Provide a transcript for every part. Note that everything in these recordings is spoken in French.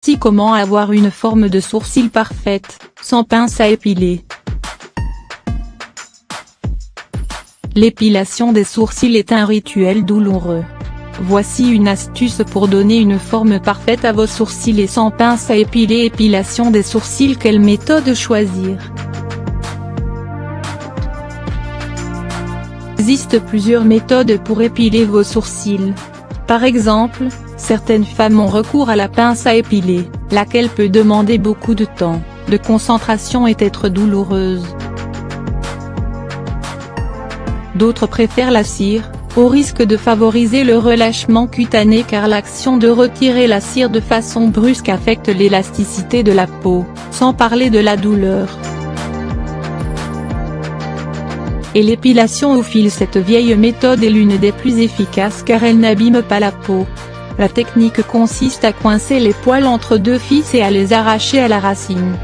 Voici comment avoir une forme de sourcil parfaite, sans pince à épiler. L'épilation des sourcils est un rituel douloureux. Voici une astuce pour donner une forme parfaite à vos sourcils et sans pince à épiler. Épilation des sourcils. Quelle méthode choisir? Il existe plusieurs méthodes pour épiler vos sourcils. Par exemple, certaines femmes ont recours à la pince à épiler, laquelle peut demander beaucoup de temps, de concentration et être douloureuse. D'autres préfèrent la cire, au risque de favoriser le relâchement cutané car l'action de retirer la cire de façon brusque affecte l'élasticité de la peau, sans parler de la douleur. Et l'épilation au fil. Cette vieille méthode est l'une des plus efficaces car elle n'abîme pas la peau. La technique consiste à coincer les poils entre deux fils et à les arracher à la racine.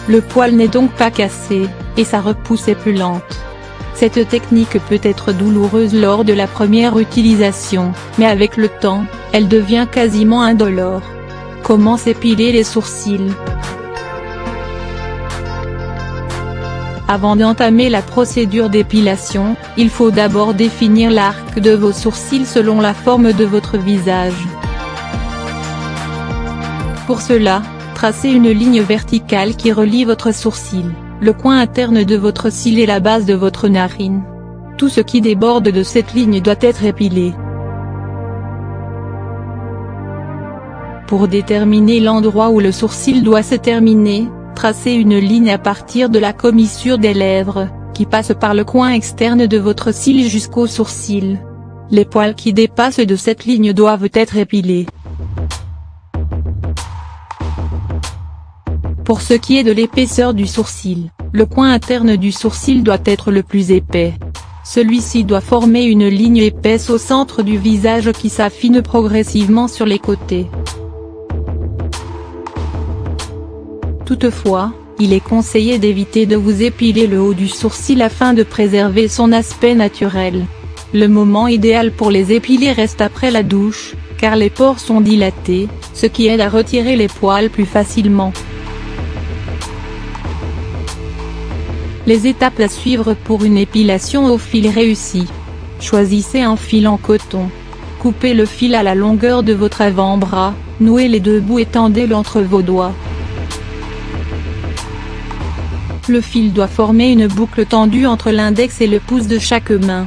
Le poil n'est donc pas cassé, et sa repousse est plus lente. Cette technique peut être douloureuse lors de la première utilisation, mais avec le temps, elle devient quasiment indolore. Comment s'épiler les sourcils? Avant d'entamer la procédure d'épilation, il faut d'abord définir l'arc de vos sourcils selon la forme de votre visage. Pour cela, tracez une ligne verticale qui relie votre sourcil, le coin interne de votre cil et la base de votre narine. Tout ce qui déborde de cette ligne doit être épilé. Pour déterminer l'endroit où le sourcil doit se terminer, tracez une ligne à partir de la commissure des lèvres, qui passe par le coin externe de votre cil jusqu'au sourcil. Les poils qui dépassent de cette ligne doivent être épilés. Pour ce qui est de l'épaisseur du sourcil, le coin interne du sourcil doit être le plus épais. Celui-ci doit former une ligne épaisse au centre du visage qui s'affine progressivement sur les côtés. Toutefois, il est conseillé d'éviter de vous épiler le haut du sourcil afin de préserver son aspect naturel. Le moment idéal pour les épiler reste après la douche, car les pores sont dilatés, ce qui aide à retirer les poils plus facilement. Les étapes à suivre pour une épilation au fil réussie. Choisissez un fil en coton. Coupez le fil à la longueur de votre avant-bras, nouez les deux bouts et tendez-le entre vos doigts. Le fil doit former une boucle tendue entre l'index et le pouce de chaque main.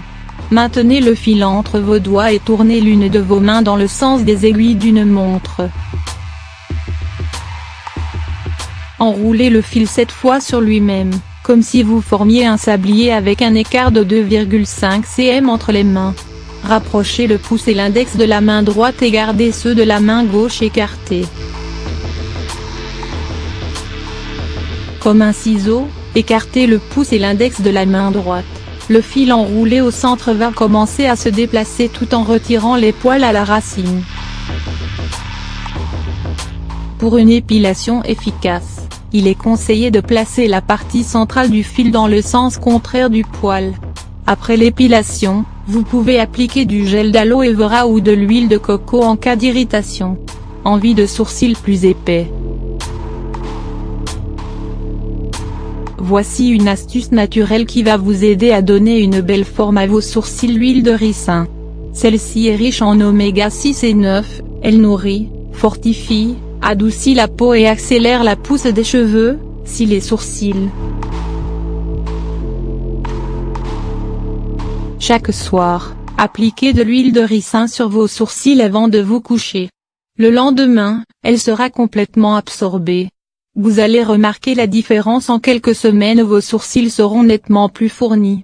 Maintenez le fil entre vos doigts et tournez l'une de vos mains dans le sens des aiguilles d'une montre. Enroulez le fil 7 fois sur lui-même, comme si vous formiez un sablier avec un écart de 2,5 cm entre les mains. Rapprochez le pouce et l'index de la main droite et gardez ceux de la main gauche écartés. Comme un ciseau, écartez le pouce et l'index de la main droite. Le fil enroulé au centre va commencer à se déplacer tout en retirant les poils à la racine. Pour une épilation efficace, il est conseillé de placer la partie centrale du fil dans le sens contraire du poil. Après l'épilation, vous pouvez appliquer du gel d'aloe vera ou de l'huile de coco en cas d'irritation. Envie de sourcils plus épais? Voici une astuce naturelle qui va vous aider à donner une belle forme à vos sourcils. L'huile de ricin. Celle-ci est riche en oméga 6 et 9, elle nourrit, fortifie, adoucit la peau et accélère la pousse des cheveux, cils et sourcils. Chaque soir, appliquez de l'huile de ricin sur vos sourcils avant de vous coucher. Le lendemain, elle sera complètement absorbée. Vous allez remarquer la différence en quelques semaines, vos sourcils seront nettement plus fournis.